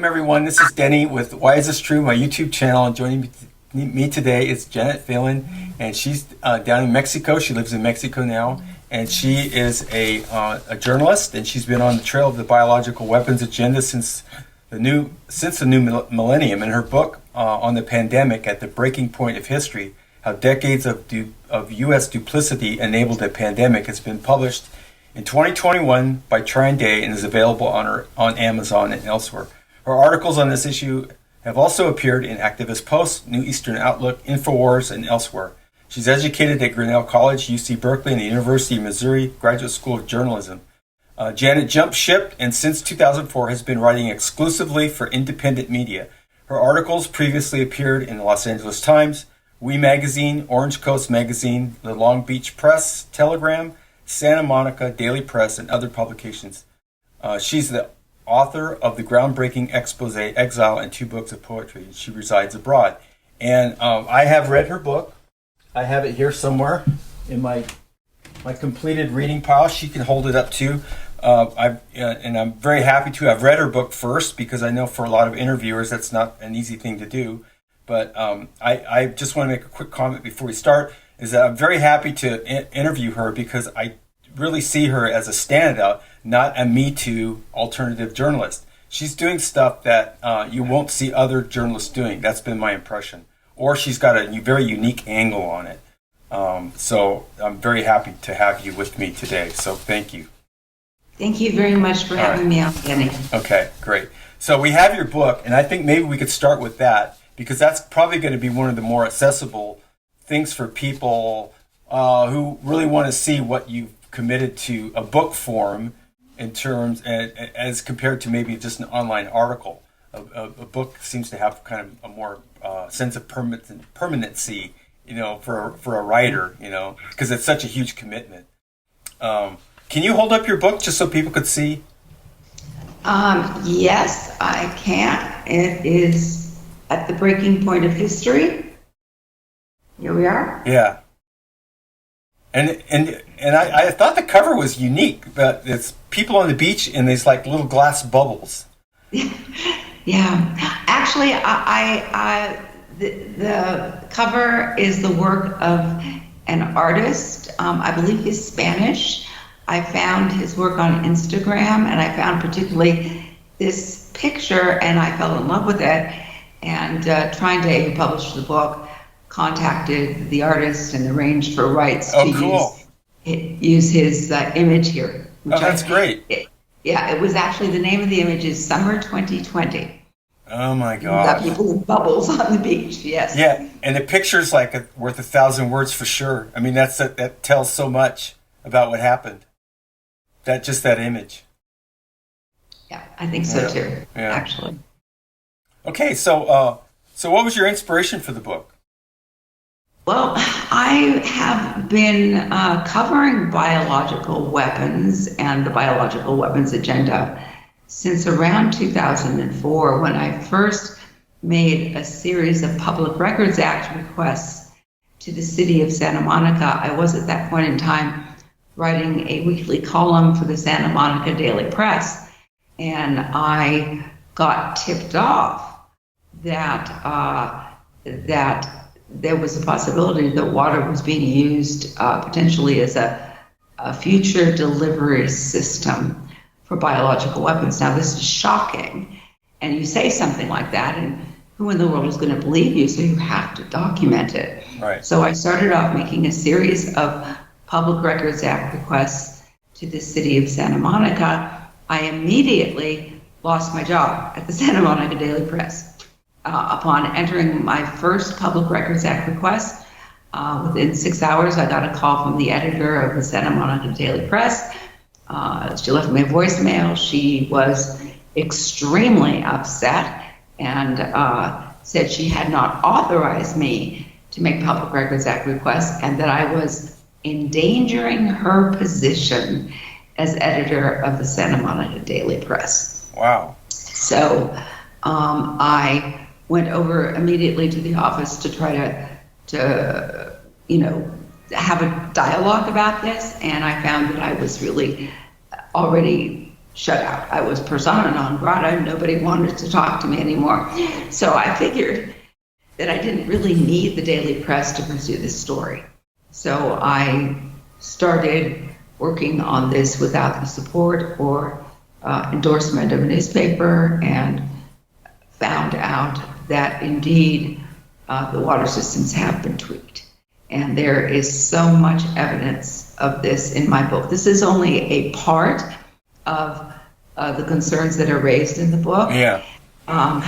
Welcome everyone. This is Denny with Why Is This True, my YouTube channel. And joining me today is Phelan, and she's down in Mexico. She lives in Mexico now, and she is a journalist, and she's been on the trail of the biological weapons agenda since the new millennium. And her book on the pandemic, At the Breaking Point of History: How Decades of U.S. Duplicity Enabled a Pandemic, has been published in 2021 by Trine and is available on Amazon and elsewhere. Her articles on this issue have also appeared in Activist Post, New Eastern Outlook, Infowars, and elsewhere. She's educated at Grinnell College, UC Berkeley, and the University of Missouri Graduate School of Journalism. Janet jumped ship and since 2004 has been writing exclusively for independent media. Her articles previously appeared in the Los Angeles Times, We Magazine, Orange Coast Magazine, the Long Beach Press, Telegram, Santa Monica Daily Press, and other publications. She's the author of the groundbreaking expose EXILE and 2 books of poetry. She resides abroad. And I have read her book. I have it here somewhere in my completed reading pile. She can hold it up too. And I'm very happy to have read her book first, because I know for a lot of interviewers that's not an easy thing to do. But I just want to make a quick comment before we start, is that I'm very happy to interview her because I really see her as a standout, not a Me Too alternative journalist. She's doing stuff that you won't see other journalists doing. That's been my impression. Or she's got a very unique angle on it. So I'm very happy to have you with me today. So thank you. Thank you very much for having me on, Denny. Okay, great. So we have your book, and I think maybe we could start with that, because that's probably going to be one of the more accessible things for people who really want to see what you've committed to a book form in terms, as compared to maybe just an online article. A book seems to have kind of a more sense of permanency, for a writer, because it's such a huge commitment. Can you hold up your book just so people could see? Yes, I can. It is At the Breaking Point of History. Here we are. Yeah. And I thought the cover was unique, but it's people on the beach in these like little glass bubbles. Yeah. Actually, the cover is the work of an artist. I believe he's Spanish. I found his work on Instagram, and I found particularly this picture, and I fell in love with it. And Trine, who published the book, contacted the artist and arranged for rights to use his image here. That's great. It was actually, the name of the image is Summer 2020. Oh my God. Got people with bubbles on the beach, yes. Yeah, and the picture's like worth 1,000 words for sure. I mean, that tells so much about what happened. That image. Yeah, I think so too, actually. Okay, so what was your inspiration for the book? Well, I have been covering biological weapons and the biological weapons agenda since around 2004, when I first made a series of Public Records Act requests to the city of Santa Monica. I was at that point in time writing a weekly column for the Santa Monica Daily Press, and I got tipped off that there was a possibility that water was being used potentially as a future delivery system for biological weapons. Now, this is shocking, and you say something like that, and who in the world is going to believe you? So you have to document it. Right. So I started off making a series of Public Records Act requests to the city of Santa Monica. I immediately lost my job at the Santa Monica Daily Press. Upon entering my first Public Records Act request, within 6 hours, I got a call from the editor of the Santa Monica Daily Press. She left me a voicemail. She was extremely upset and said she had not authorized me to make Public Records Act requests, and that I was endangering her position as editor of the Santa Monica Daily Press. Wow. So I went over immediately to the office to try to have a dialogue about this, and I found that I was really already shut out. I was persona non grata. Nobody wanted to talk to me anymore. So I figured that I didn't really need the daily press to pursue this story. So I started working on this without the support or endorsement of a newspaper, and found out that indeed the water systems have been tweaked. And there is so much evidence of this in my book. This is only a part of the concerns that are raised in the book. Yeah. And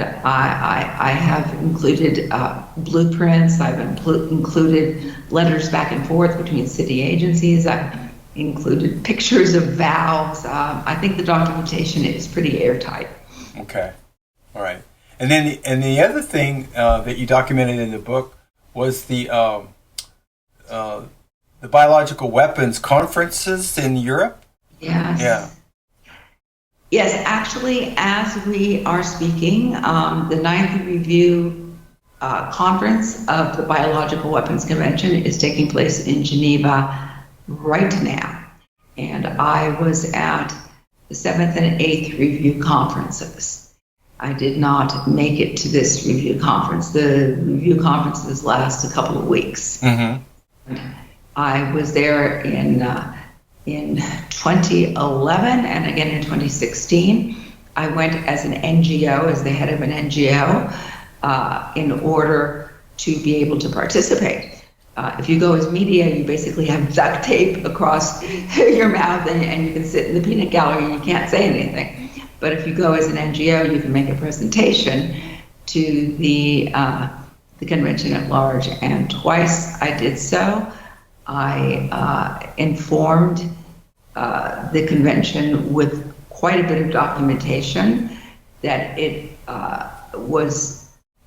I have included blueprints. I've included letters back and forth between city agencies. I've included pictures of valves. I think the documentation is pretty airtight. Okay. All right. And then the other thing that you documented in the book was the biological weapons conferences in Europe. Yes. Yeah. Yes, actually, as we are speaking, the ninth review conference of the Biological Weapons Convention is taking place in Geneva right now. And I was at the 7th and 8th review conferences. I did not make it to this review conference. The review conferences last a couple of weeks. Mm-hmm. I was there in 2011 and again in 2016. I went as an NGO, as the head of an NGO, in order to be able to participate. If you go as media, you basically have duct tape across your mouth and you can sit in the peanut gallery and you can't say anything. But if you go as an NGO, you can make a presentation to the convention at large. And twice I did so. I informed the convention with quite a bit of documentation that it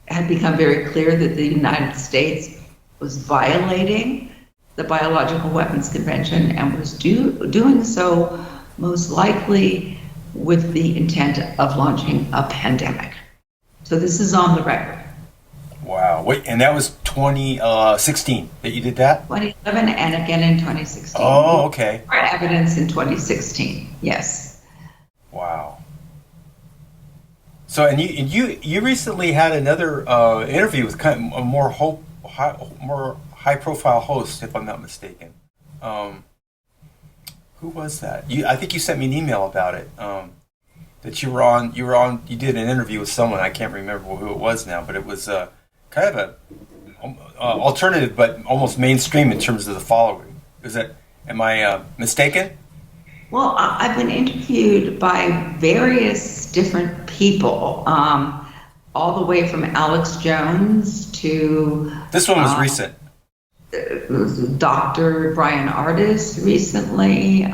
had become very clear that the United States was violating the Biological Weapons Convention and was doing so most likely with the intent of launching a pandemic. So this is on the record. Wow. Wait, and that was 2016 that you did that? 2011 and again in 2016. Oh, okay. More evidence in 2016, yes. Wow. So, and you recently had another interview with kind of a more high-profile host, if I'm not mistaken. Who was that? I think you sent me an email about it. That you were on. You did an interview with someone. I can't remember who it was now, but it was kind of a alternative, but almost mainstream in terms of the following. Am I mistaken? Well, I've been interviewed by various different people, all the way from Alex Jones to... This one was recent. Dr. Brian Artis recently.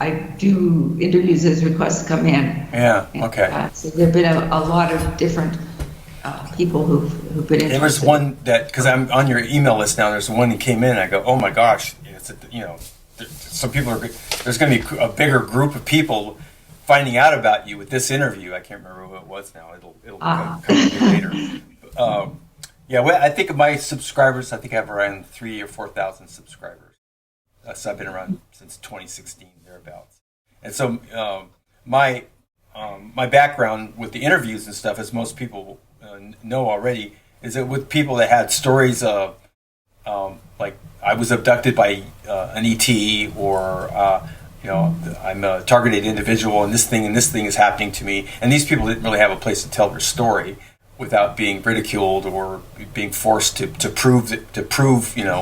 I do interviews as requests come in. Yeah, okay. So there have been a lot of different people who've been interested. There was one that, because I'm on your email list now, there's one that came in, I go, oh my gosh, some people there's going to be a bigger group of people finding out about you with this interview. I can't remember who it was now. It'll come to you later. Yeah, well, I think of my subscribers, I think I have around 3,000 or 4,000 subscribers. So I've been around since 2016, thereabouts. And so my background with the interviews and stuff, as most people know already, is that with people that had stories of, like, I was abducted by an ET, or I'm a targeted individual, and this thing is happening to me. And these people didn't really have a place to tell their story without being ridiculed or being forced to prove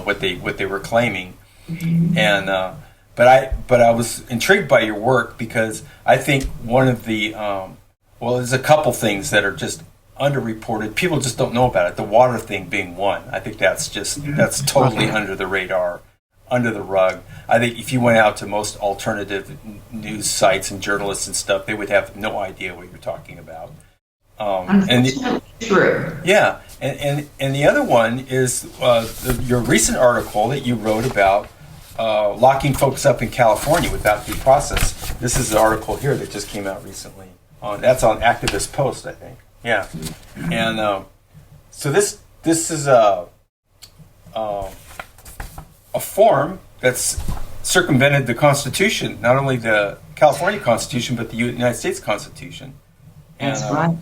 what they were claiming. Mm-hmm. And but I was intrigued by your work because I think one of the there's a couple things that are just underreported. People just don't know about it. The water thing being one. I think that's totally under the radar, under the rug. I think if you went out to most alternative news sites and journalists and stuff, they would have no idea what you're talking about. True. Yeah, and the other one is your recent article that you wrote about locking folks up in California without due process. This is the article here that just came out recently. That's on Activist Post, I think. Yeah, and so this is a form that's circumvented the Constitution, not only the California Constitution, but the United States Constitution. That's right.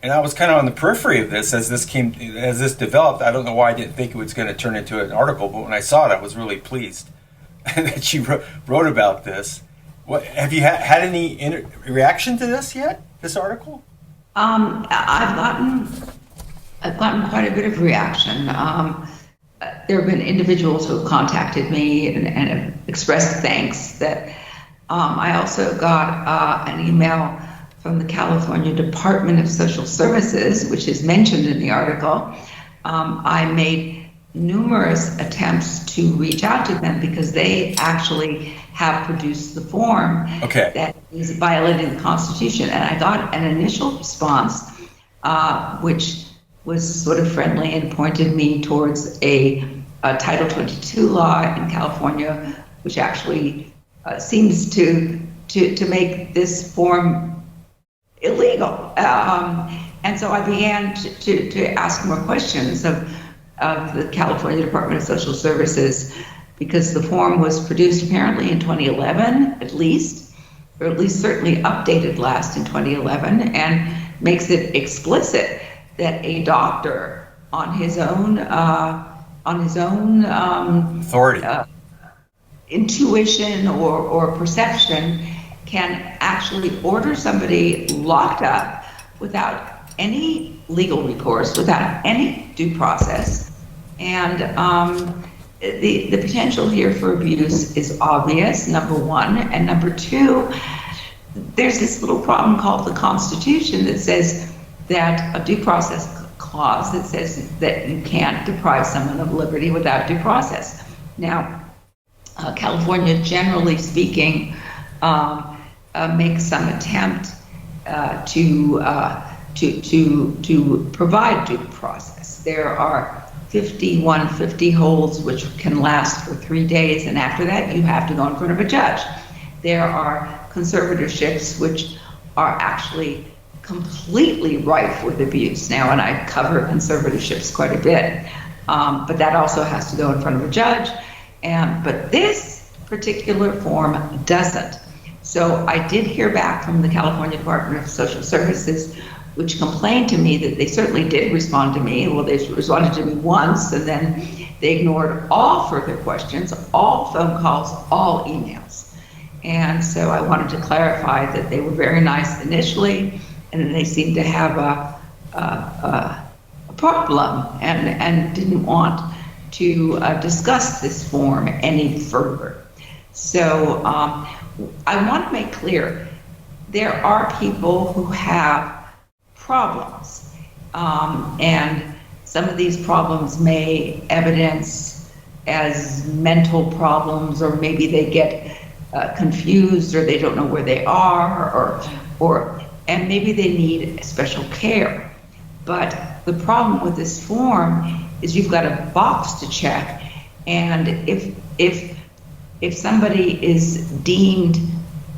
And I was kind of on the periphery of this as this developed. I don't know why I didn't think it was going to turn into an article, but when I saw it, I was really pleased that she wrote about this. What have you had any reaction to this yet? This article? I've gotten quite a bit of reaction. There have been individuals who have contacted me and have expressed thanks. That I also got an email from the California Department of Social Services, which is mentioned in the article. I made numerous attempts to reach out to them because they actually have produced the form that is violating the Constitution. And I got an initial response, which was sort of friendly and pointed me towards a Title 22 law in California, which actually seems to make this form illegal. And so I began to ask more questions of the California Department of Social Services, because the form was produced apparently in 2011, at least, or at least certainly updated last in 2011, and makes it explicit that a doctor on his own authority, intuition or perception can actually order somebody locked up without any legal recourse, without any due process. And the potential here for abuse is obvious, number one. And number two, there's this little problem called the Constitution that says that a due process clause that says that you can't deprive someone of liberty without due process. Now, California, generally speaking, makes some attempt to provide due process. There are 5150 holds which can last for 3 days, and after that you have to go in front of a judge. There are conservatorships which are actually completely rife with abuse now, and I cover conservatorships quite a bit, but that also has to go in front of a judge, but this particular form doesn't. So I did hear back from the California Department of Social Services, which complained to me that they certainly did respond to me. Well, they responded to me once, and then they ignored all further questions, all phone calls, all emails. And so I wanted to clarify that they were very nice initially, and then they seemed to have a problem and didn't want to discuss this form any further. So I want to make clear, there are people who have problems, and some of these problems may evidence as mental problems, or maybe they get confused, or they don't know where they are, and maybe they need special care. But the problem with this form is you've got a box to check, and if somebody is deemed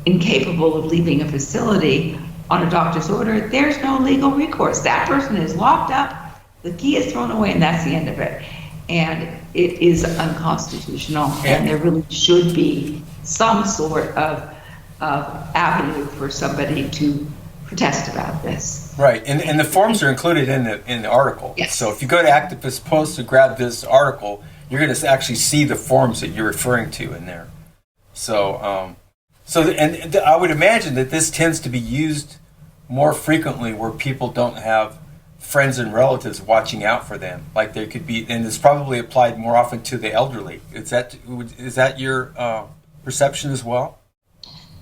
incapable of leaving a facility on a doctor's order, there's no legal recourse. That person is locked up, the key is thrown away, and that's the end of it. And it is unconstitutional, and there really should be some sort of avenue for somebody to protest about this. Right, and the forms are included in the article. Yes. So if you go to Activist Post to grab this article, you're going to actually see the forms that you're referring to in there. So, I would imagine that this tends to be used more frequently where people don't have friends and relatives watching out for them. Like there could be, and it's probably applied more often to the elderly. Is that your perception as well?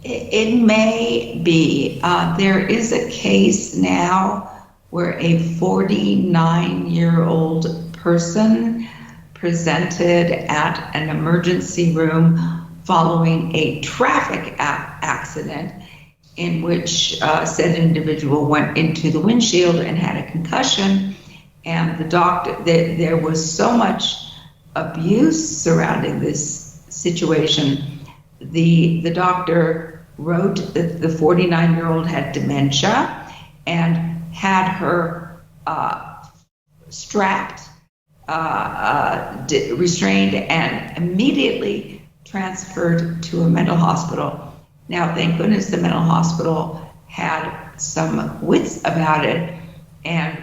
It may be. There is a case now where a 49-year-old person presented at an emergency room following a traffic accident in which said individual went into the windshield and had a concussion, and the doctor, there was so much abuse surrounding this situation. The doctor wrote that the 49-year-old had dementia and had her strapped restrained and immediately transferred to a mental hospital. Now, thank goodness the mental hospital had some wits about it and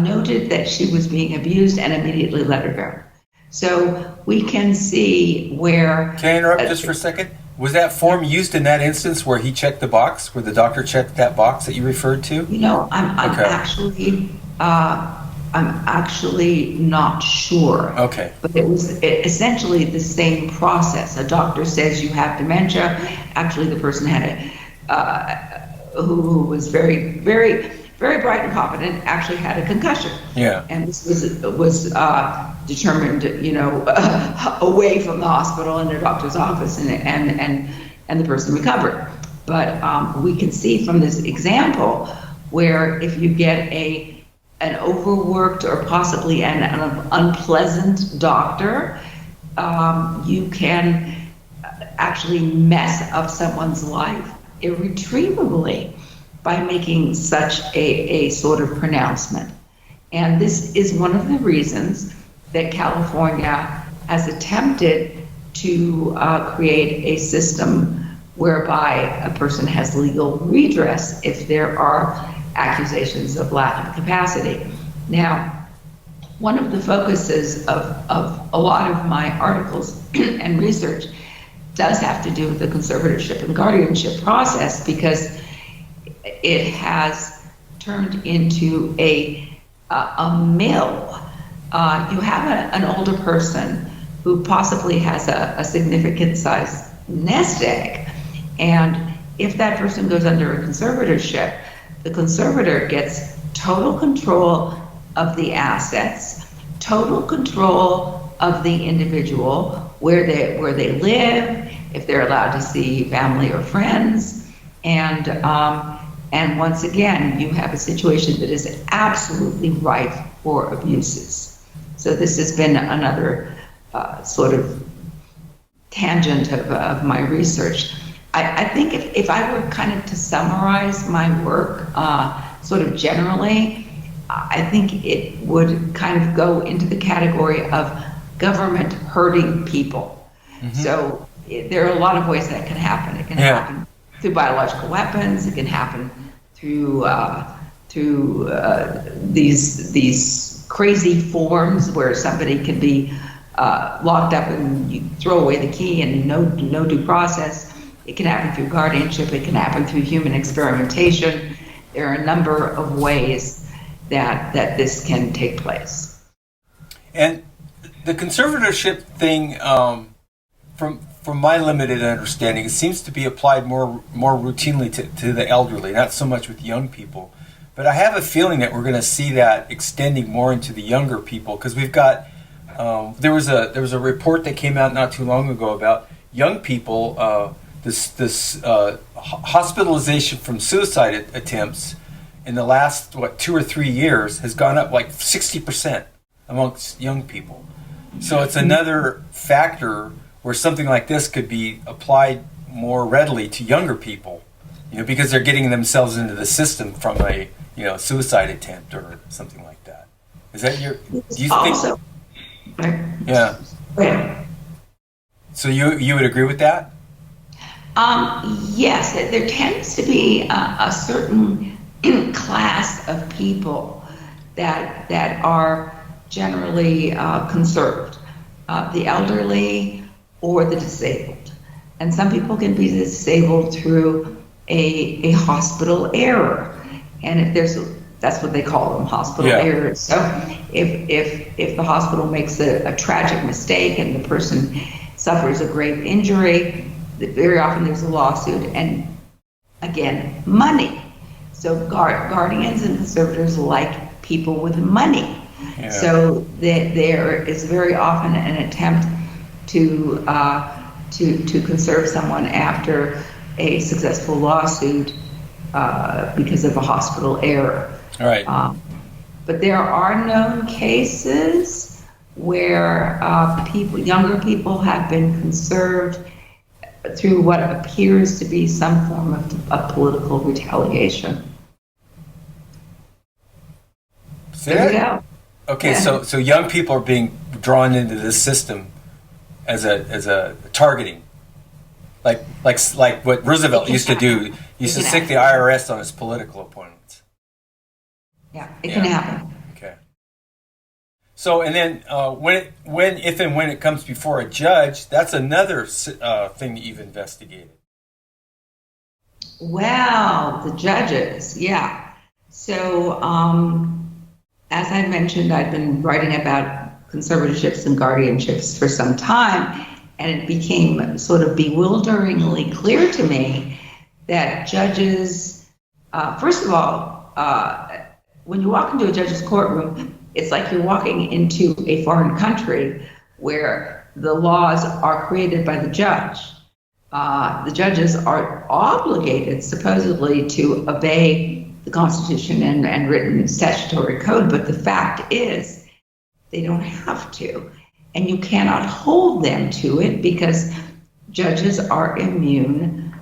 noted that she was being abused and immediately let her go. So we can see where... Can I interrupt just for a second? Was that form used in that instance where he checked the box, where the doctor checked that box that you referred to? You know, I'm actually not sure. Okay. But it was essentially the same process. A doctor says you have dementia. Actually, the person had who was very, very, very bright and competent, actually had a concussion. Yeah. And this was determined, you know, away from the hospital in a doctor's office, and the person recovered. But we can see from this example where if you get an overworked or possibly an unpleasant doctor, you can actually mess up someone's life irretrievably by making such a sort of pronouncement. And this is one of the reasons that California has attempted to create a system whereby a person has legal redress if there are accusations of lack of capacity. Now, one of the focuses of a lot of my articles and research does have to do with the conservatorship and guardianship process, because it has turned into a mill. You have an older person who possibly has a significant size nest egg, and if that person goes under a conservatorship, the conservator gets total control of the assets, total control of the individual, where they live, if they're allowed to see family or friends, and once again, you have a situation that is absolutely ripe for abuses. So this has been another sort of tangent of my research. I think if I were kind of to summarize my work sort of generally, I think it would kind of go into the category of government hurting people. Mm-hmm. So there are a lot of ways that can happen. It can happen through biological weapons. It can happen through these crazy forms where somebody can be locked up and you throw away the key and no due process. It can happen through guardianship. It can happen through human experimentation. There are a number of ways that this can take place. And the conservatorship thing, from my limited understanding, it seems to be applied more routinely to the elderly, not so much with young people. But I have a feeling that we're going to see that extending more into the younger people, because we've got there was a report that came out not too long ago about young people. This hospitalization from suicide attempts in the last 2 or 3 years has gone up like 60% amongst young people. So it's another factor where something like this could be applied more readily to younger people, because they're getting themselves into the system from a suicide attempt or something like that. Is that do you also, think? Yeah. So you would agree with that? Yes, there tends to be a certain class of people that are generally conserved, the elderly or the disabled. And some people can be disabled through a hospital error. And that's what they call them, hospital errors. So if the hospital makes a tragic mistake and the person suffers a grave injury, very often there's a lawsuit and, again, money. So guardians and conservators like people with money. Yeah. So there is very often an attempt to conserve someone after a successful lawsuit because of a hospital error. All right. But there are known cases where younger people have been conserved through what appears to be some form of political retaliation. There we go. Okay, so young people are being drawn into this system as a targeting, like what Roosevelt used to do. He used to stick the IRS on his political opponents. Yeah, it can happen. Okay. So, and then when it comes before a judge, that's another thing that you've investigated. Well, the judges, yeah. So, as I mentioned, I've been writing about conservatorships and guardianships for some time, and it became sort of bewilderingly clear to me that judges, first of all, when you walk into a judge's courtroom, it's like you're walking into a foreign country where the laws are created by the judge. The judges are obligated, supposedly, to obey the Constitution and written statutory code, but the fact is they don't have to. And you cannot hold them to it because judges are immune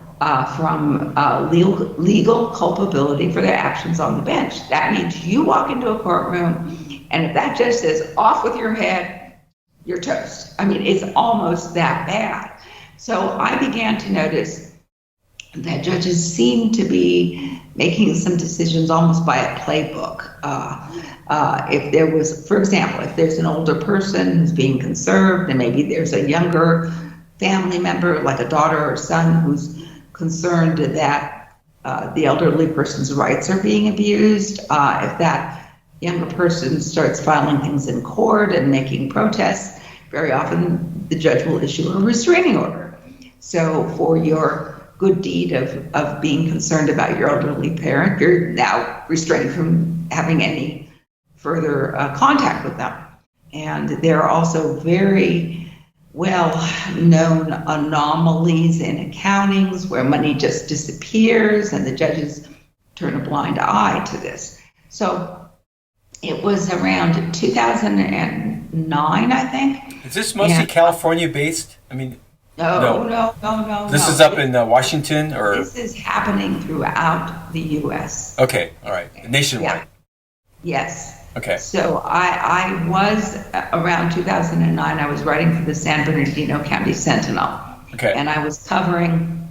from legal culpability for their actions on the bench. That means you walk into a courtroom, and if that judge says, off with your head, you're toast. I mean, it's almost that bad. So I began to notice that judges seem to be making some decisions almost by a playbook. If there was, for example, if there's an older person who's being conserved, and maybe there's a younger family member, like a daughter or son, who's concerned that the elderly person's rights are being abused, if that younger person starts filing things in court and making protests, very often the judge will issue a restraining order. So for your good deed of being concerned about your elderly parent, you're now restrained from having any further contact with them. And there are also very well-known anomalies in accountings where money just disappears and the judges turn a blind eye to this. So it was around 2009, I think. Is this mostly California-based? I mean, No. This is up in Washington, or this is happening throughout the U.S. Okay, all right, nationwide. Yeah. Yes. Okay. So I was around 2009. I was writing for the San Bernardino County Sentinel. Okay. And I was covering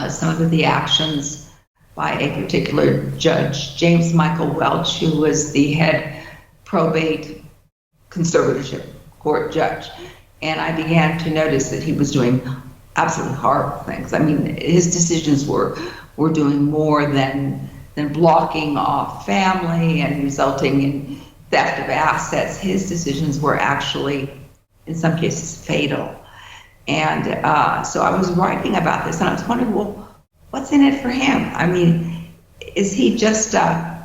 some of the actions by a particular judge, James Michael Welch, who was the head probate conservatorship court judge. And I began to notice that he was doing absolutely horrible things. I mean, his decisions were doing more than blocking off family and resulting in theft of assets. His decisions were actually, in some cases, fatal. And so I was writing about this, and I was wondering, well, what's in it for him? I mean, is he just a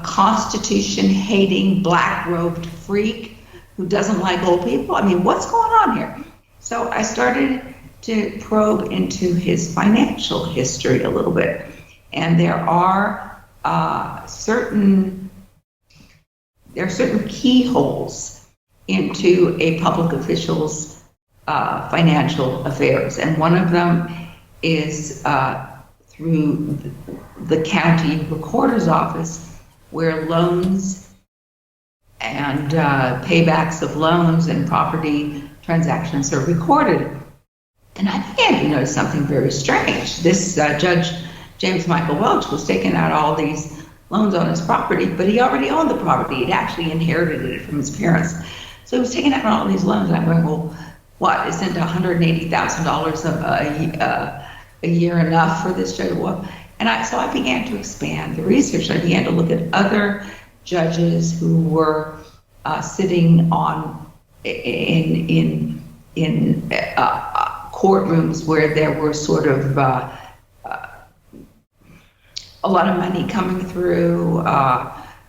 Constitution-hating, black-robed freak who doesn't like old people? I mean, what's going on here? So I started to probe into his financial history a little bit. And there are certain keyholes into a public official's financial affairs. And one of them is through the county recorder's office, where loans and paybacks of loans and property transactions are recorded. And I began to notice something very strange. This Judge James Michael Welch was taking out all these loans on his property, but he already owned the property. He'd actually inherited it from his parents. So he was taking out all these loans, and I'm going, well, what, isn't $180,000 a year enough for this judge? Well, and so I began to expand the research. I began to look at other judges who were sitting in courtrooms where there were sort of a lot of money coming through,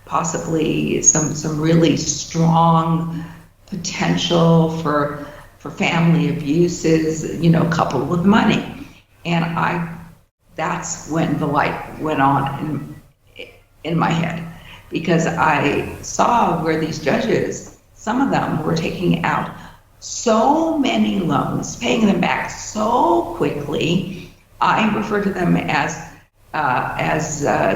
possibly some really strong potential for family abuses, coupled with money. And that's when the light went on in my head, because I saw where these judges, some of them were taking out so many loans, paying them back so quickly. I refer to them as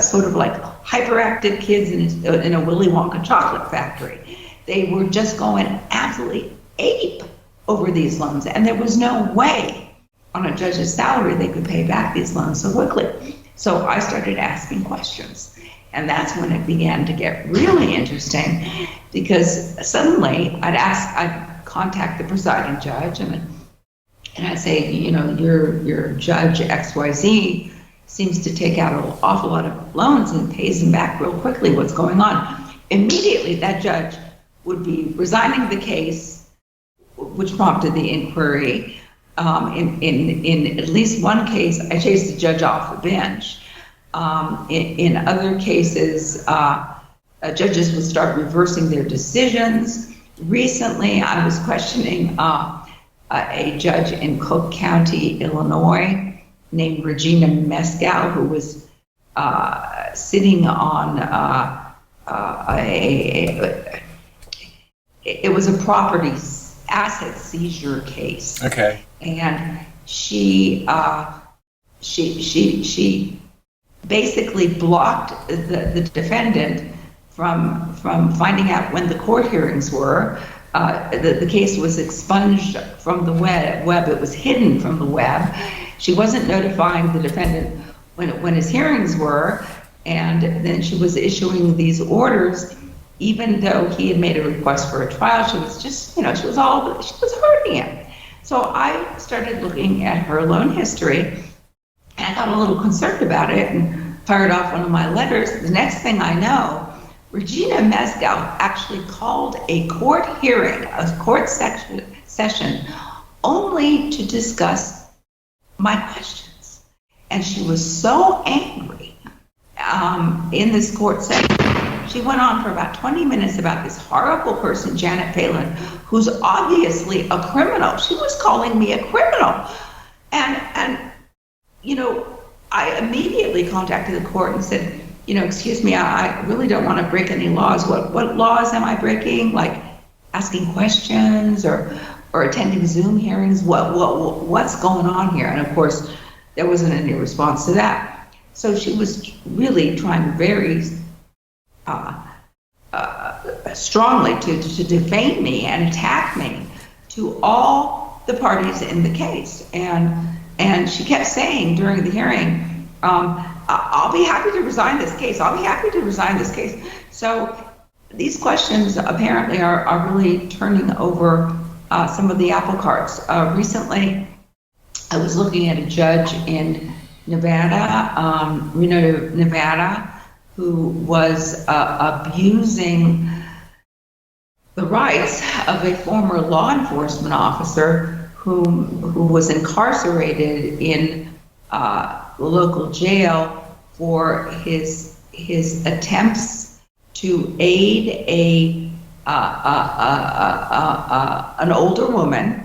sort of like hyperactive kids in a Willy Wonka chocolate factory. they were just going absolutely ape over these loans, and there was no way on a judge's salary they could pay back these loans so quickly. So I started asking questions, and that's when it began to get really interesting, because suddenly I'd contact the presiding judge, and I'd say, your judge XYZ seems to take out an awful lot of loans and pays them back real quickly. What's going on? Immediately, that judge would be resigning the case, which prompted the inquiry. In at least one case, I chased the judge off the bench. In other cases, judges would start reversing their decisions. Recently, I was questioning a judge in Cook County, Illinois, named Regina Mescal, who was sitting on it was a property asset seizure case. Okay. And she basically blocked the defendant from finding out when the court hearings were. The case was expunged from the web. It was hidden from the web. She wasn't notifying the defendant when his hearings were, and then she was issuing these orders, even though he had made a request for a trial. She was just, she was hurting him. So I started looking at her loan history, and I got a little concerned about it and fired off one of my letters. The next thing I know, Regina Mescal actually called a court hearing, a court session, only to discuss my questions. And she was so angry in this court session. She went on for about 20 minutes about this horrible person, Janet Phelan, who's obviously a criminal. She was calling me a criminal. And I immediately contacted the court and said, excuse me, I really don't want to break any laws. What laws am I breaking? Like asking questions or attending Zoom hearings? What's going on here? And of course, there wasn't any response to that. So she was really trying very strongly to defame me and attack me to all the parties in the case. And she kept saying during the hearing, I'll be happy to resign this case. I'll be happy to resign this case. So these questions apparently are really turning over some of the apple carts. Recently, I was looking at a judge in Nevada, Reno, Nevada, who was abusing the rights of a former law enforcement officer who was incarcerated in the local jail for his attempts to aid an older woman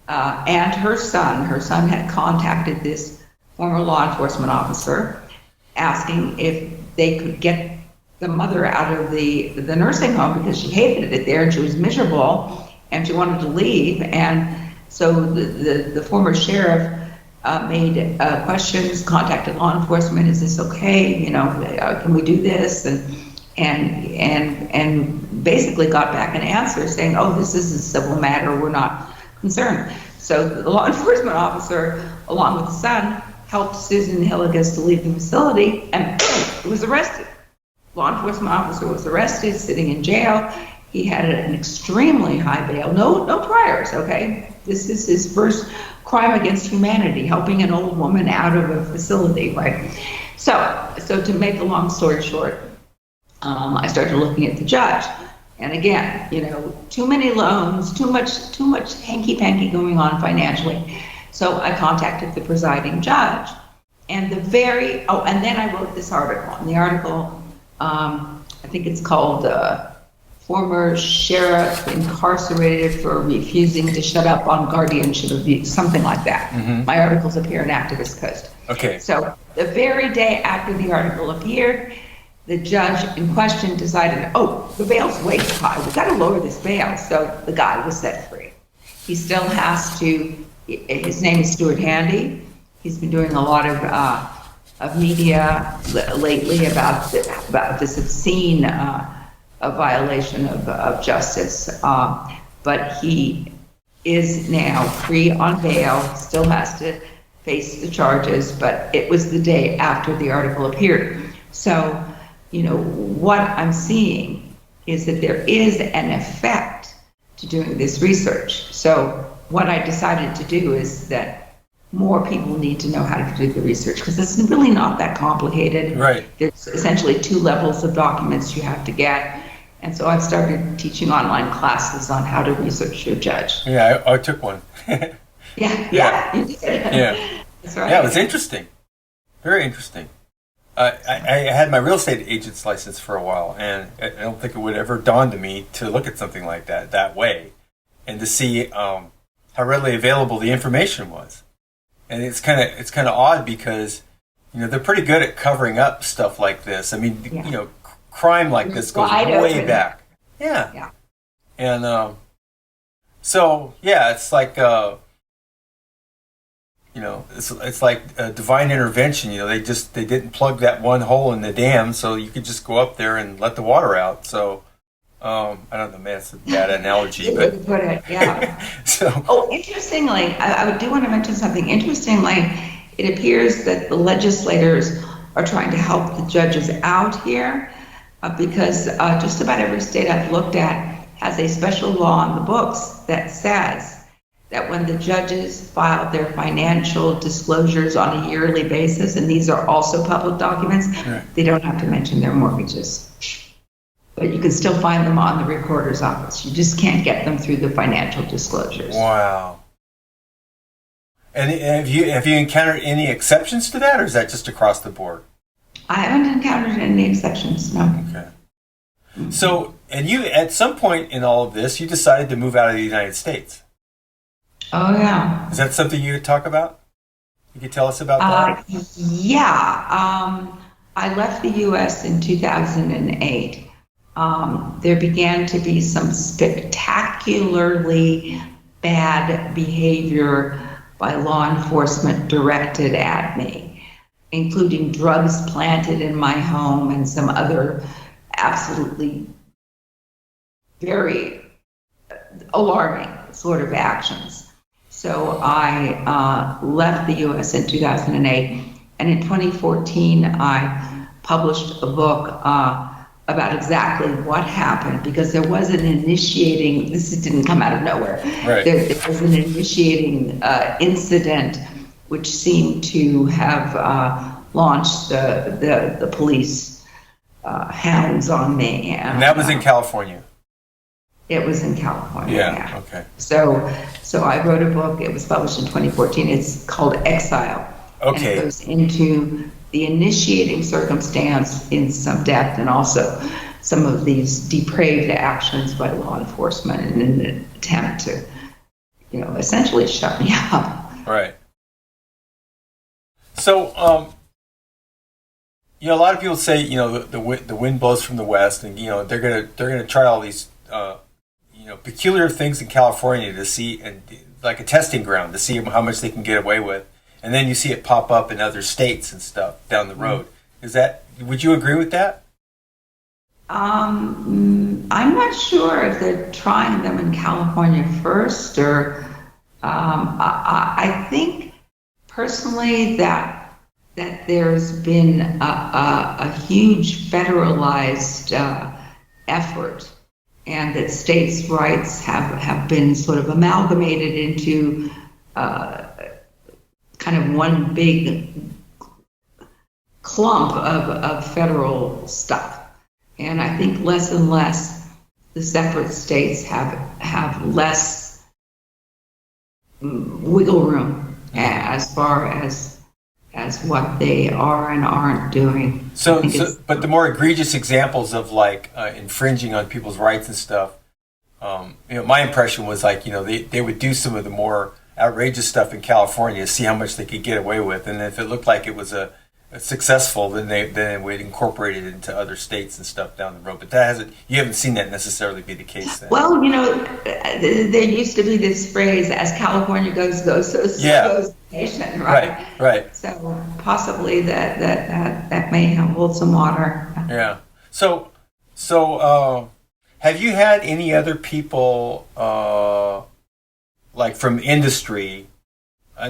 and her son. Her son had contacted this former law enforcement officer asking if they could get the mother out of the nursing home because she hated it there and she was miserable and she wanted to leave. And so the former sheriff made questions, contacted law enforcement. Is this okay? Can we do this? And basically got back an answer saying, oh, this is a civil matter. We're not concerned. So the law enforcement officer, along with the son, helped Susan Hilligas to leave the facility and was arrested. Law enforcement officer was arrested, sitting in jail. He had an extremely high bail, no priors, okay? This is his first crime against humanity, helping an old woman out of a facility, right? So to make a long story short, I started looking at the judge. And again, too many loans, too much hanky-panky going on financially. So I contacted the presiding judge, and and then I wrote this article. And the article, I think it's called Former Sheriff Incarcerated for Refusing to Shut Up on Guardianship Abuse, something like that. Mm-hmm. My articles appear in Activist Coast. Okay. So the very day after the article appeared, the judge in question decided, the bail's way too high. We've got to lower this bail. So the guy was set free. He still has to. His name is Stuart Handy. He's been doing a lot of media lately about this obscene a violation of justice. But he is now free on bail, still has to face the charges, but it was the day after the article appeared. So, what I'm seeing is that there is an effect to doing this research. So what I decided to do is that more people need to know how to do the research, because it's really not that complicated. Right. There's essentially 2 levels of documents you have to get. And so I've started teaching online classes on how to research your judge. Yeah, I took one. Yeah, you did. Yeah. That's right. Yeah, it was interesting. Very interesting. I had my real estate agent's license for a while, and I don't think it would ever dawn to me to look at something like that way, and to see how readily available the information was. And it's kind of odd because they're pretty good at covering up stuff like this. I mean, crime like this goes way back. Yeah. And so it's like it's like a divine intervention. They didn't plug that one hole in the dam, so you could just go up there and let the water out. So I don't know, man, it's a bad analogy, but put it, yeah. Interestingly, I do want to mention something. Interestingly, it appears that the legislators are trying to help the judges out here because just about every state I've looked at has a special law on the books that says that when the judges file their financial disclosures on a yearly basis, and these are also public documents, they don't have to mention their mortgages. But you can still find them on the recorder's office. You just can't get them through the financial disclosures. Wow. And have you encountered any exceptions to that, or is that just across the board? I haven't encountered any exceptions, no. Okay. So, and you, at some point in all of this, you decided to move out of the United States. Oh, yeah. Is that something you could talk about? You could tell us about that? Yeah. I left the U.S. in 2008. There began to be some spectacularly bad behavior by law enforcement directed at me, including drugs planted in my home and some other absolutely very alarming sort of actions. So I left the U.S. in 2008, and in 2014 I published a book about exactly what happened, because there was an initiating, this didn't come out of nowhere, right. There was an initiating incident which seemed to have launched the police hounds on me. And that was in California? It was in California. Yeah. Okay. So I wrote a book. It was published in 2014. It's called EXILE. Okay. And it goes into the initiating circumstance in some depth, and also some of these depraved actions by law enforcement in an attempt to, essentially shut me up. Right. So, a lot of people say, the wind blows from the west, and they're gonna try all these peculiar things in California to see, and like a testing ground to see how much they can get away with, and then you see it pop up in other states and stuff down the road. Would you agree with that? I'm not sure if they're trying them in California first, or I think personally that there's been a huge federalized effort, and that states' rights have been sort of amalgamated into kind of one big clump of federal stuff. And I think less and less the separate states have less wiggle room as far as what they are and aren't doing. But the more egregious examples of infringing on people's rights and stuff, my impression was they would do some of the more outrageous stuff in California to see how much they could get away with, and if it looked like it was successful, then they would incorporate it into other states and stuff down the road. But you haven't seen that necessarily be the case then. Well, there used to be this phrase, "As California goes, so goes the nation," right? Right. So possibly that may hold some water. Yeah. So So, have you had any other people, like from industry?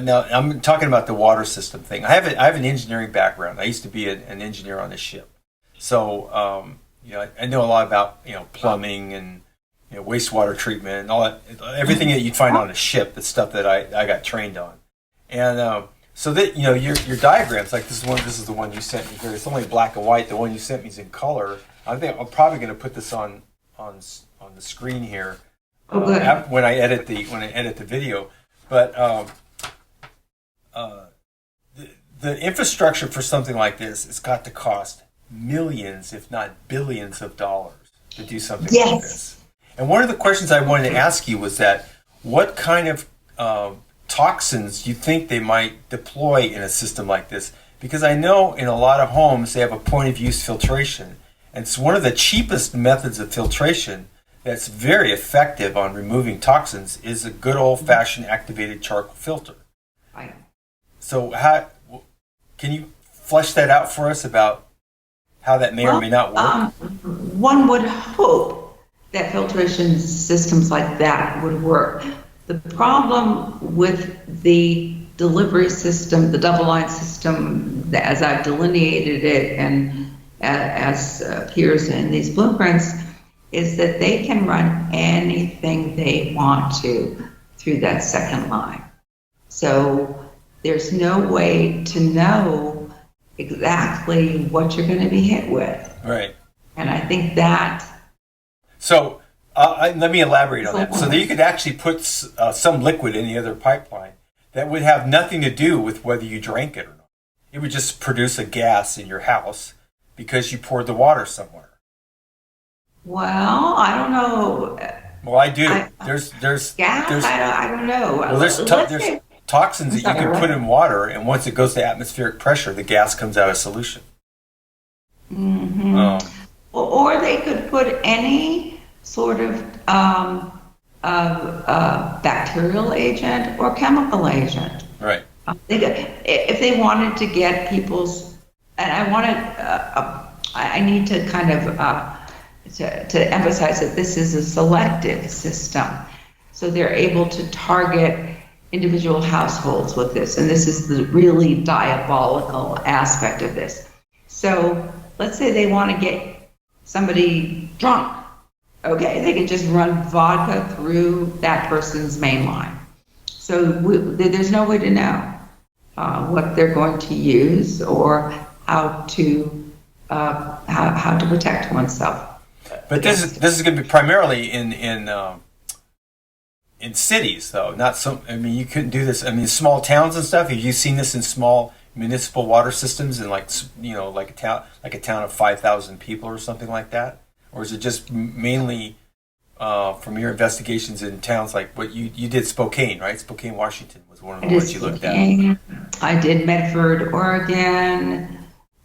Now, I'm talking about the water system thing. I have an engineering background. I used to be an engineer on a ship. So, I know a lot about, plumbing and, wastewater treatment and all that, everything that you'd find on a ship, the stuff that I got trained on. And, so that, your diagrams, like this is the one you sent me here. It's only black and white. The one you sent me is in color. I think I'm probably going to put this on the screen here when I edit the video. But the infrastructure for something like this has got to cost millions, if not billions, of dollars to do something like this. And one of the questions I wanted to ask you was that what kind of toxins you think they might deploy in a system like this? Because I know in a lot of homes they have a point of use filtration. And it's one of the cheapest methods of filtration that's very effective on removing toxins is a good old-fashioned activated charcoal filter. Right. So can you flesh that out for us about how that may or may not work? One would hope that filtration systems like that would work. The problem with the delivery system, the double line system, as I've delineated it and as appears in these blueprints, is that they can run anything they want to through that second line. So there's no way to know exactly what you're going to be hit with. Right. And I think that... So let me elaborate on that. So that you could actually put some liquid in the other pipeline that would have nothing to do with whether you drank it or not. It would just produce a gas in your house because you poured the water somewhere. Well, I don't know. Well, I do. There's gas. I don't know. Well, there's toxins that you can put in water, and once it goes to atmospheric pressure, the gas comes out of solution. Mm-hmm. Or they could put any sort of bacterial agent or chemical agent. Right. If they wanted to get people's, and I need to kind of to emphasize that this is a selective system, so they're able to target individual households with this, and this is the really diabolical aspect of this. So let's say they want to get somebody drunk. Okay, they can just run vodka through that person's main line. So there's no way to know what they're going to use or how to protect oneself. But this is going to be primarily in cities, though. Not so. I mean, you couldn't do this. I mean, small towns and stuff. Have you seen this in small municipal water systems in like a town of 5,000 people or something like that? Or is it just mainly from your investigations in towns like what you did, Spokane, right? Spokane, Washington was one of the ones you looked at. I did Medford, Oregon.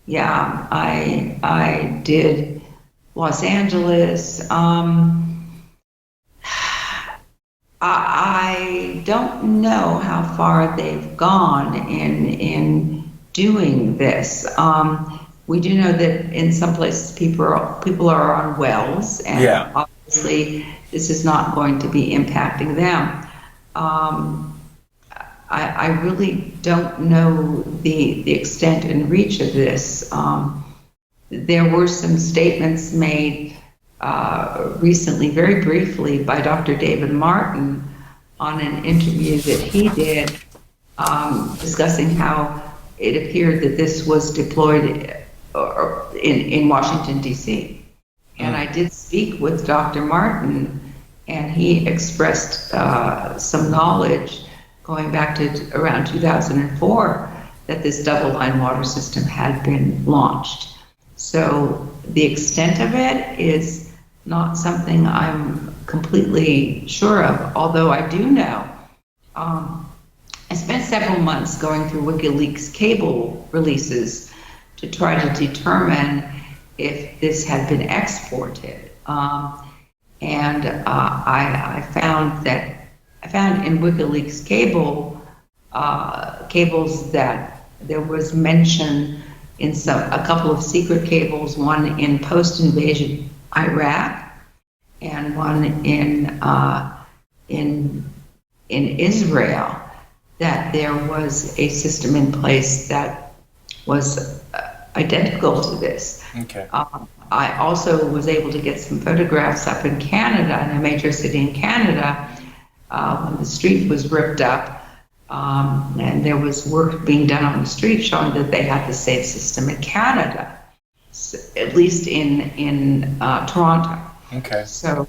Yeah, I did Los Angeles. I don't know how far they've gone in doing this. We do know that in some places people are on wells, and obviously this is not going to be impacting them. I really don't know the extent and reach of this. There were some statements made recently, very briefly, by Dr. David Martin on an interview that he did, discussing how it appeared that this was deployed in Washington, D.C. And I did speak with Dr. Martin, and he expressed some knowledge going back to around 2004 that this double-line water system had been launched. So the extent of it is not something I'm completely sure of, although I do know. I spent several months going through WikiLeaks cable releases to try to determine if this had been exported. And I found in WikiLeaks cables that there was mention in a couple of secret cables, one in post-invasion Iraq and one in Israel, that there was a system in place that was identical to this. Okay. I also was able to get some photographs up in Canada, in a major city in Canada, when the street was ripped up, and there was work being done on the street showing that they had the same system in Canada, at least in Toronto. Okay. So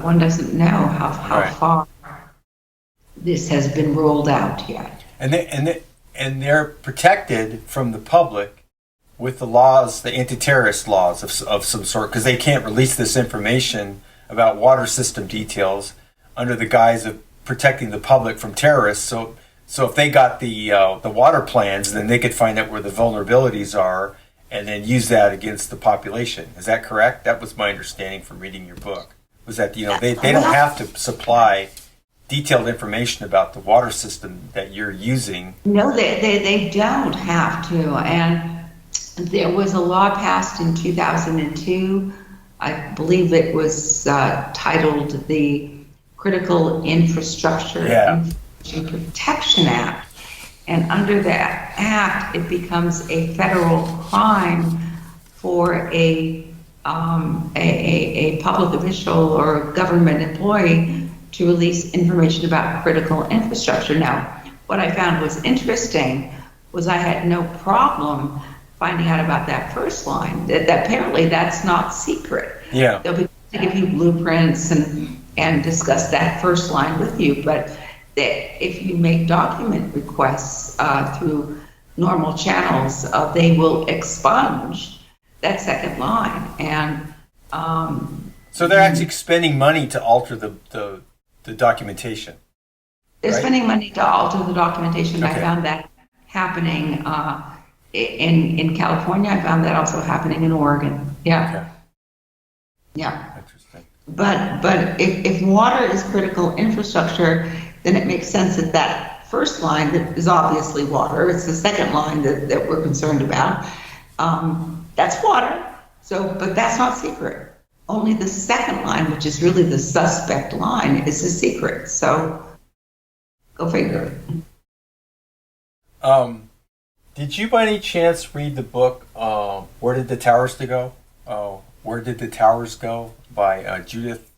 one doesn't know how Right. far this has been rolled out yet. And they're protected from the public with the laws, the anti-terrorist laws of some sort, because they can't release this information about water system details under the guise of protecting the public from terrorists. So if they got the water plans, then they could find out where the vulnerabilities are and then use that against the population. Is that correct? That was my understanding from reading your book. Was that they don't have to supply detailed information about the water system that you're using. No, they don't have to. And there was a law passed in 2002. I believe it was titled the Critical Infrastructure Information Protection Act. And under that act, it becomes a federal crime for a public official or government employee to release information about critical infrastructure. Now, what I found was interesting was I had no problem finding out about that first line. That apparently that's not secret. Yeah. They'll be able to give you blueprints and discuss that first line with you, but that if you make document requests through normal channels, they will expunge that second line. And so they're actually spending money to alter the documentation. They're spending money to alter the documentation. Okay. I found that happening in California. I found that also happening in Oregon. Yeah. Okay. Yeah. Interesting. But if water is critical infrastructure, then it makes sense that that first line that is obviously water, it's the second line that we're concerned about. That's water. So, but that's not secret. Only the second line, which is really the suspect line, is the secret. So, go figure. Did you by any chance read the book Where Did the Towers Go? Where Did the Towers Go by Judith,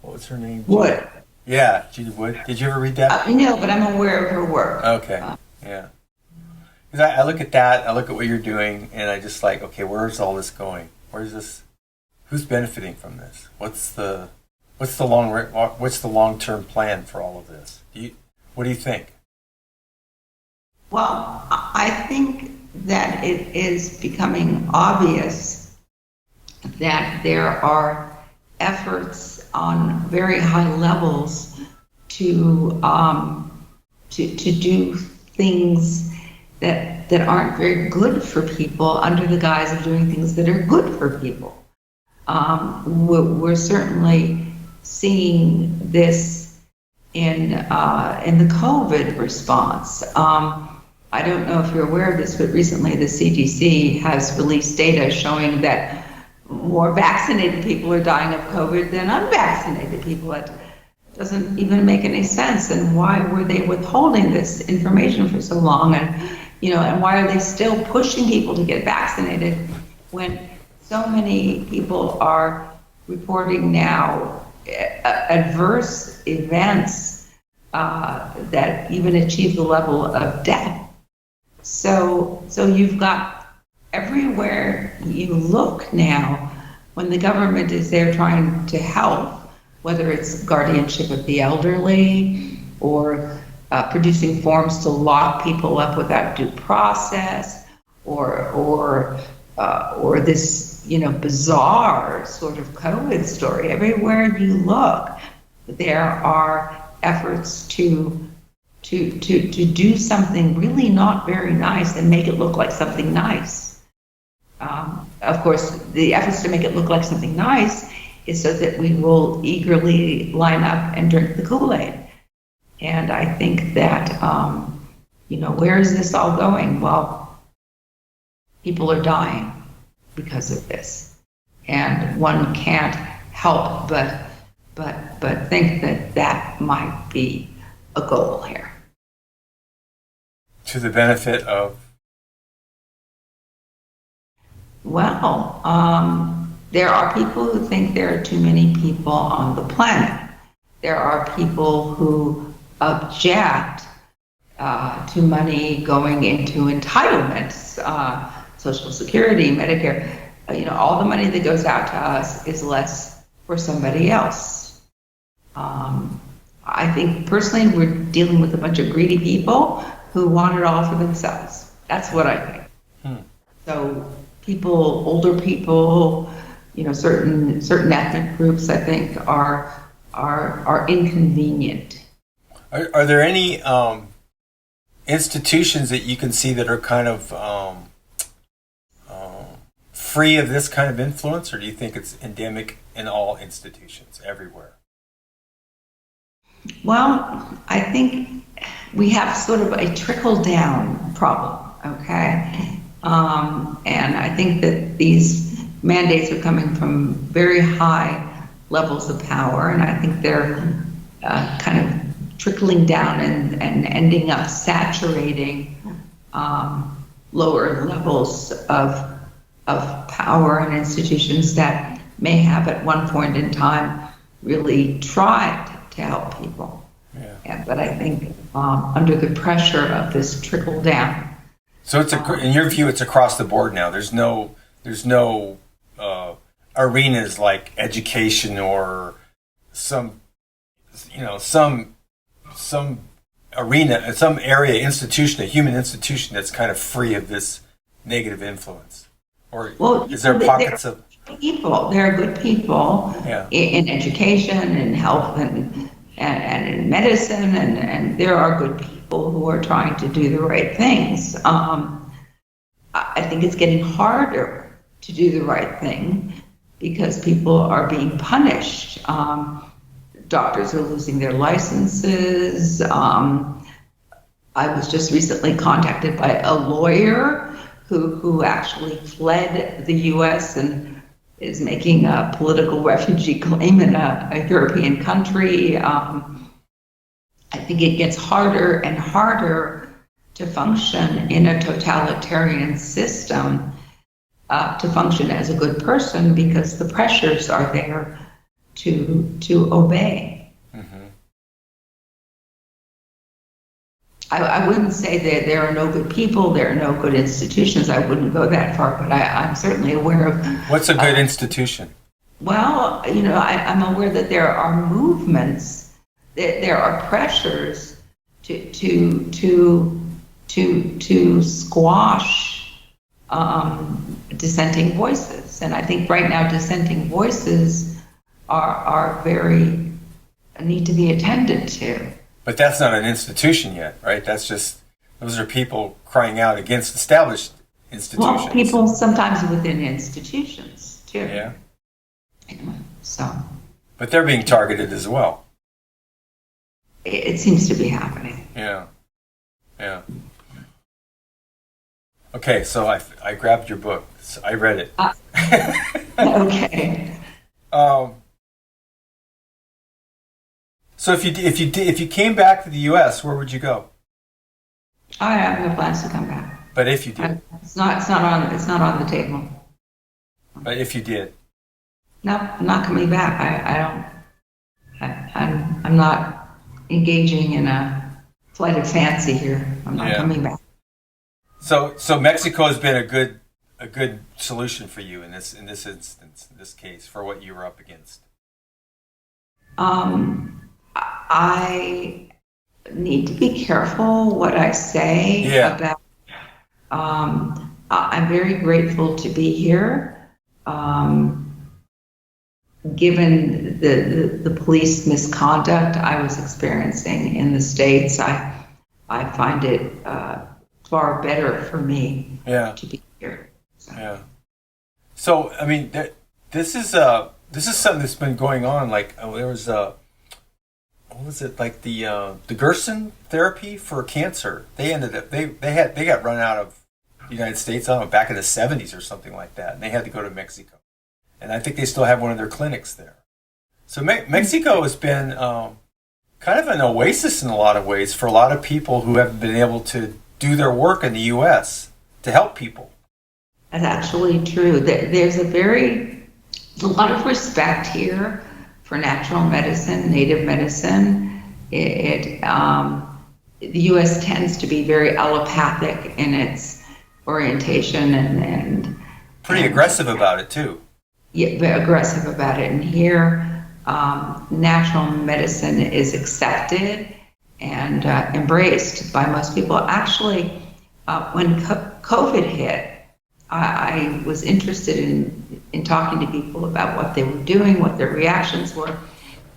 what was her name? Wood. Yeah, Judith Wood. Did you ever read that? No, but I'm aware of her work. Okay, yeah. Because I look at that, I look at what you're doing, and I just like, okay, where's all this going? Where's this? Who's benefiting from this? What's the long-term plan for all of this? What do you think? Well, I think that it is becoming obvious that there are efforts on very high levels to do things that aren't very good for people under the guise of doing things that are good for people. We're certainly seeing this in the COVID response. I don't know if you're aware of this, but recently the CDC has released data showing that more vaccinated people are dying of COVID than unvaccinated people. It doesn't even make any sense. And why were they withholding this information for so long? And why are they still pushing people to get vaccinated when so many people are reporting now adverse events that even achieve the level of death? So you've got everywhere you look now, when the government is there trying to help, whether it's guardianship of the elderly or producing forms to lock people up without due process, or this bizarre sort of COVID story. Everywhere you look, there are efforts to do something really not very nice and make it look like something nice. Of course, the efforts to make it look like something nice is so that we will eagerly line up and drink the Kool-Aid. And I think that, where is this all going? Well, people are dying because of this. and one can't help but think that that might be a goal here. To the benefit of? Well, there are people who think there are too many people on the planet. There are people who object to money going into entitlements, Social Security, Medicare. All the money that goes out to us is less for somebody else. I think personally we're dealing with a bunch of greedy people who want it all for themselves. That's what I think. So people, older people, certain ethnic groups, I think are inconvenient. Are there any institutions that you can see that are kind of free of this kind of influence, or do you think it's endemic in all institutions everywhere? Well, I think we have sort of a trickle-down problem, okay? And I think that these mandates are coming from very high levels of power, and I think they're kind of trickling down and ending up saturating lower levels of power and institutions that may have at one point in time really tried to help people. Yeah, but I think under the pressure of this trickle down. So in your view, it's across the board now. There's no arenas like education or some arena, some area, institution, a human institution that's kind of free of this negative influence. Or is there pockets of people? There are good people in education and health and in medicine, and there are good people who are trying to do the right things. I think it's getting harder to do the right thing because people are being punished. Doctors are losing their licenses. I was just recently contacted by a lawyer who actually fled the U.S. and is making a political refugee claim in a European country. I think it gets harder and harder to function in a totalitarian system, to function as a good person, because the pressures are there to obey. I wouldn't say that there are no good people, there are no good institutions. I wouldn't go that far, but I'm certainly aware of... What's a good institution? Well, I'm aware that there are movements, that there are pressures to squash dissenting voices. And I think right now dissenting voices need to be attended to. But that's not an institution yet, right? Those are people crying out against established institutions. Well, people sometimes within institutions, too. Yeah. So. But they're being targeted as well. It seems to be happening. Yeah. Okay, so I grabbed your book. So I read it. Okay. So if you came back to the U.S., where would you go? I have no plans to come back. But if you did, it's not on the table. But if you did, no, I'm not coming back. I'm not engaging in a flight of fancy here. I'm not coming back. So Mexico has been a good solution for you in this instance, in this case, for what you were up against. I need to be careful what I say about. I'm very grateful to be here. Given the police misconduct I was experiencing in the States, I find it far better for me to be here. So. Yeah. So I mean, this is something that's been going on. Like there was what was it, like the Gerson therapy for cancer? They got run out of the United States, I don't know, back in the 70s or something like that, and they had to go to Mexico. and I think they still have one of their clinics there. So Mexico has been kind of an oasis in a lot of ways for a lot of people who haven't been able to do their work in the U.S. to help people. That's actually true. There's a lot of respect here for natural medicine, native medicine. The U.S. tends to be very allopathic in its orientation and pretty aggressive about it too. Yeah, very aggressive about it. And here, natural medicine is accepted and embraced by most people. Actually, when COVID hit, I was interested in talking to people about what they were doing, what their reactions were,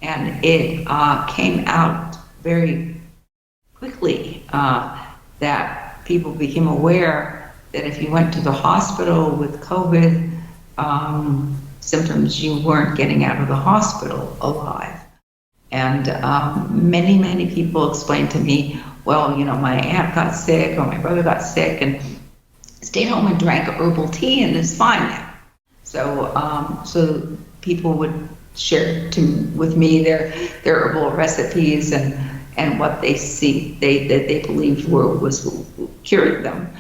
and it came out very quickly that people became aware that if you went to the hospital with COVID symptoms, you weren't getting out of the hospital alive. And many, many people explained to me, well, my aunt got sick or my brother got sick and stayed home and drank herbal tea and is fine now. So people would share with me their herbal recipes and what they they believed was curing them.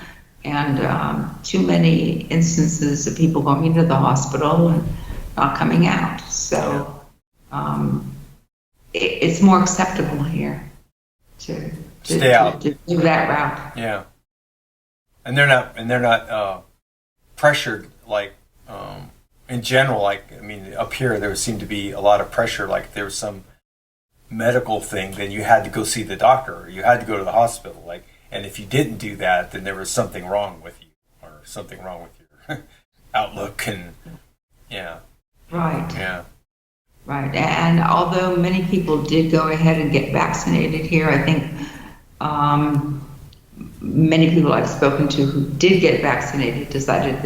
And too many instances of people going into the hospital and not coming out. So it's more acceptable here to stay out, to do that route. Yeah, and they're not pressured like in general. Like up here there seemed to be a lot of pressure. Like if there was some medical thing, then you had to go see the doctor, or you had to go to the hospital. And if you didn't do that, then there was something wrong with you, or something wrong with your outlook. And right. Yeah. Right. And although many people did go ahead and get vaccinated here, I think many people I've spoken to who did get vaccinated decided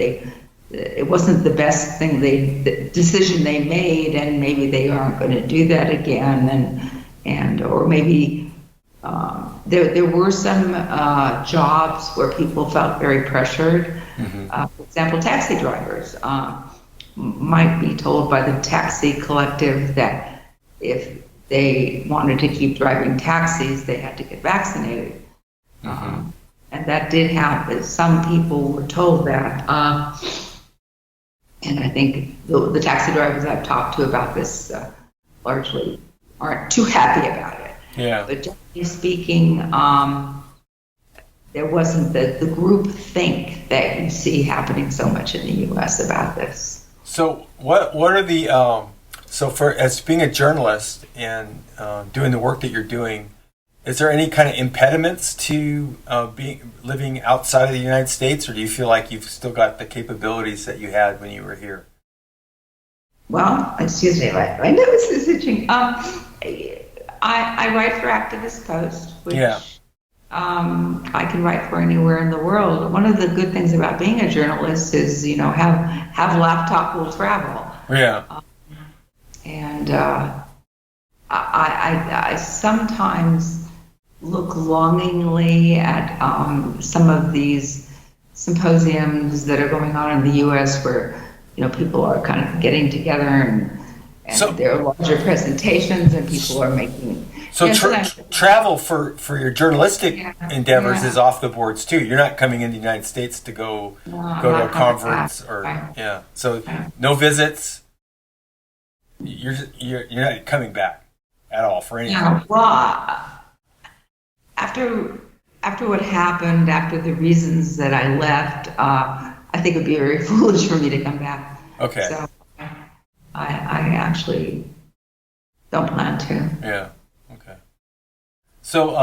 it wasn't the best the decision they made, and maybe they aren't going to do that again, or maybe there were some jobs where people felt very pressured. Mm-hmm. For example, taxi drivers might be told by the taxi collective that if they wanted to keep driving taxis, they had to get vaccinated. Mm-hmm. And that did happen. Some people were told that. And I think the taxi drivers I've talked to about this largely aren't too happy about it. Yeah. But generally speaking, there wasn't the group think that you see happening so much in the U.S. about this. So what are the so for as being a journalist and doing the work that you're doing, is there any kind of impediments to living outside of the United States, or do you feel like you've still got the capabilities that you had when you were here? Well, excuse me, my nose is itching. I write for Activist Post, which I can write for anywhere in the world. One of the good things about being a journalist is, have laptop will travel. Yeah. And I sometimes look longingly at some of these symposiums that are going on in the U.S. where people are kind of getting together and there are larger presentations and people are making. So travel for your journalistic endeavors is off the boards too. You're not coming into the United States to go to a conference So no visits. You're not coming back at all for anything. Yeah, well, after what happened, after the reasons that I left, I think it would be very foolish for me to come back. Okay. So I actually don't plan to. Yeah. Okay. So,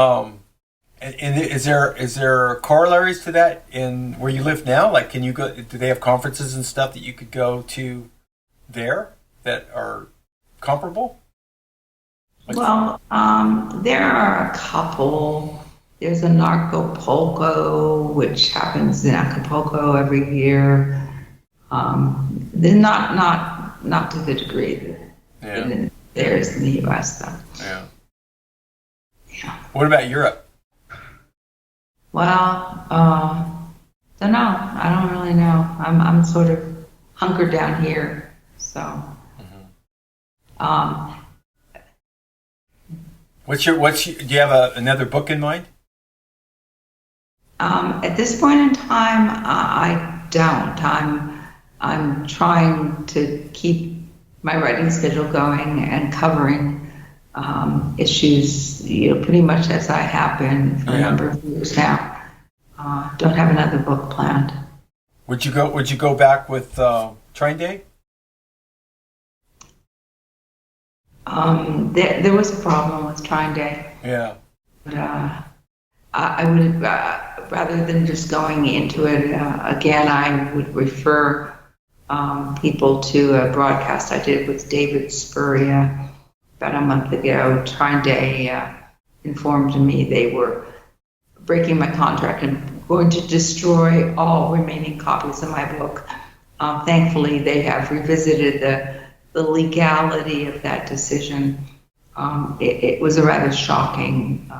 and is there corollaries to that in where you live now? Like, can you go? Do they have conferences and stuff that you could go to there that are comparable? Well, there are a couple. There's a Narcopolco, which happens in Acapulco every year. They're not to the degree that there is in the U.S. though. Yeah. Yeah. What about Europe? Well, don't know. I don't really know. I'm sort of hunkered down here. So, um, do you have another book in mind? at this point in time, I don't. I'm trying to keep my writing schedule going and covering issues, pretty much as I have been for a number of years now. Don't have another book planned. Would you go back with Trine Day? There was a problem with Trine Day. Yeah. But I would, rather than just going into it again, I would refer people to a broadcast I did with David Spurrier about a month ago. Trine Day informed me they were breaking my contract and going to destroy all remaining copies of my book. Thankfully, they have revisited the legality of that decision. It was a rather shocking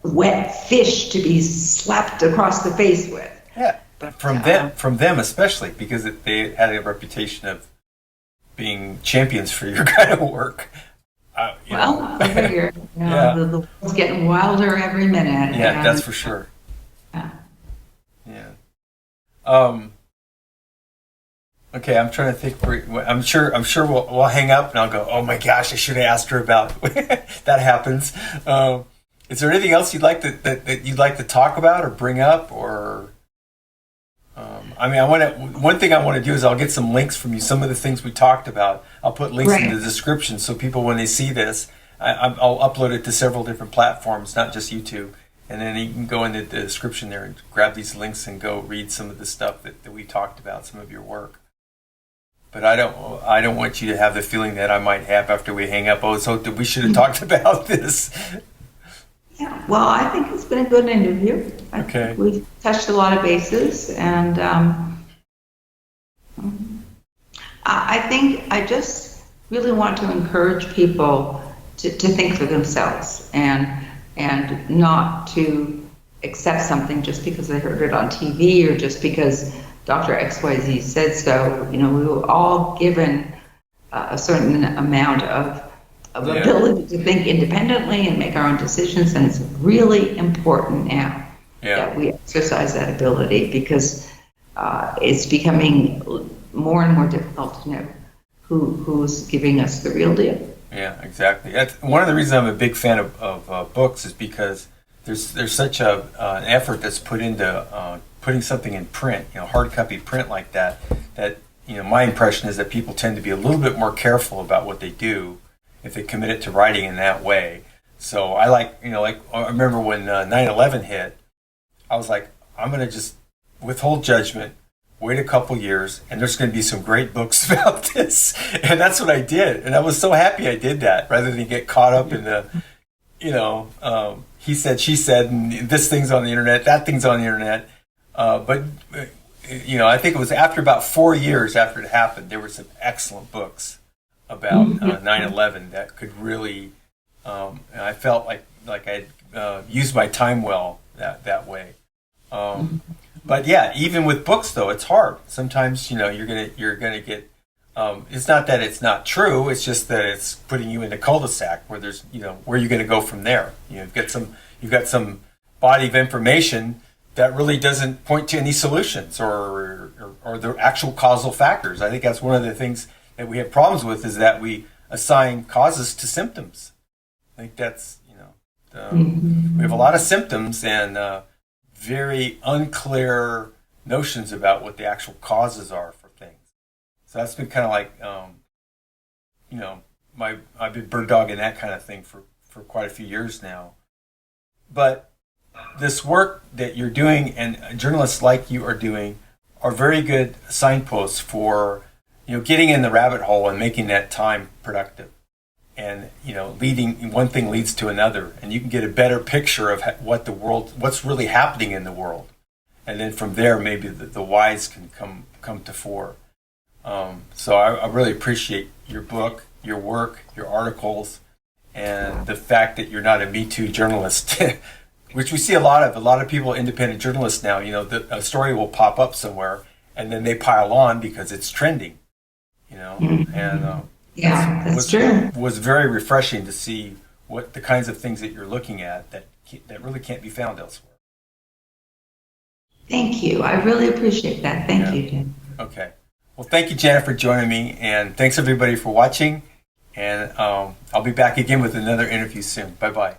wet fish to be slapped across the face with. Yeah, but from them especially, because they had a reputation of being champions for your kind of work. I figure the world's getting wilder every minute. Yeah, that's for sure. Yeah. Okay, I'm trying to think. I'm sure we'll hang up and I'll go, oh my gosh, I should have asked her about. That happens. Is there anything else that you'd like to talk about or bring up, or? One thing I want to do is I'll get some links from you. Some of the things we talked about, I'll put links in the description so people, when they see this, I'll upload it to several different platforms, not just YouTube. And then you can go into the description there and grab these links and go read some of the stuff that we talked about, some of your work. But I don't want you to have the feeling that I might have after we hang up. Oh, so we should have talked about this. Yeah, well, I think it's been a good interview. Okay. We've touched a lot of bases, and I think I just really want to encourage people to think for themselves and not to accept something just because they heard it on TV or just because Dr. XYZ said so. We were all given a certain amount of ability to think independently and make our own decisions, and it's really important now that we exercise that ability, because it's becoming more and more difficult to know who's giving us the real deal. Yeah, exactly. That's one of the reasons I'm a big fan of books, is because there's such an effort that's put into putting something in print, hard copy print like that my impression is that people tend to be a little bit more careful about what they do if they commit it to writing in that way. So I like I remember when 9/11 hit, I was like, I'm going to just withhold judgment, wait a couple years, and there's going to be some great books about this. And that's what I did. And I was so happy I did that, rather than get caught up in the, he said, she said, and this thing's on the internet, that thing's on the internet. But I think it was after about 4 years after it happened, there were some excellent books about 9/11 that could really, I felt like I used my time well that way. But yeah, even with books though, it's hard. Sometimes you're gonna get. It's not that it's not true. It's just that it's putting you in a cul-de-sac where there's where you're going to go from there. You've got some body of information that really doesn't point to any solutions or the actual causal factors. I think that's one of the things that we have problems with, is that we assign causes to symptoms. I think that's we have a lot of symptoms and very unclear notions about what the actual causes are for things. So that's been kind of like I've been bird dogging that kind of thing for quite a few years now. But this work that you're doing and journalists like you are doing are very good signposts for getting in the rabbit hole and making that time productive. And leading, one thing leads to another, and you can get a better picture of what's really happening in the world, and then from there maybe the whys can come to fore. So I really appreciate your book, your work, your articles, and the fact that you're not a Me Too journalist, which we see a lot of people, independent journalists now. A story will pop up somewhere, and then they pile on because it's trending. you know, Mhm. and Yeah, that's was true. was very refreshing to see what the kinds of things that you're looking at that really can't be found elsewhere. Thank you. I really appreciate that. Thank Yeah. you, Jen. Okay. Well, thank you, Janet, for joining me, and thanks everybody for watching. And I'll be back again with another interview soon. Bye bye.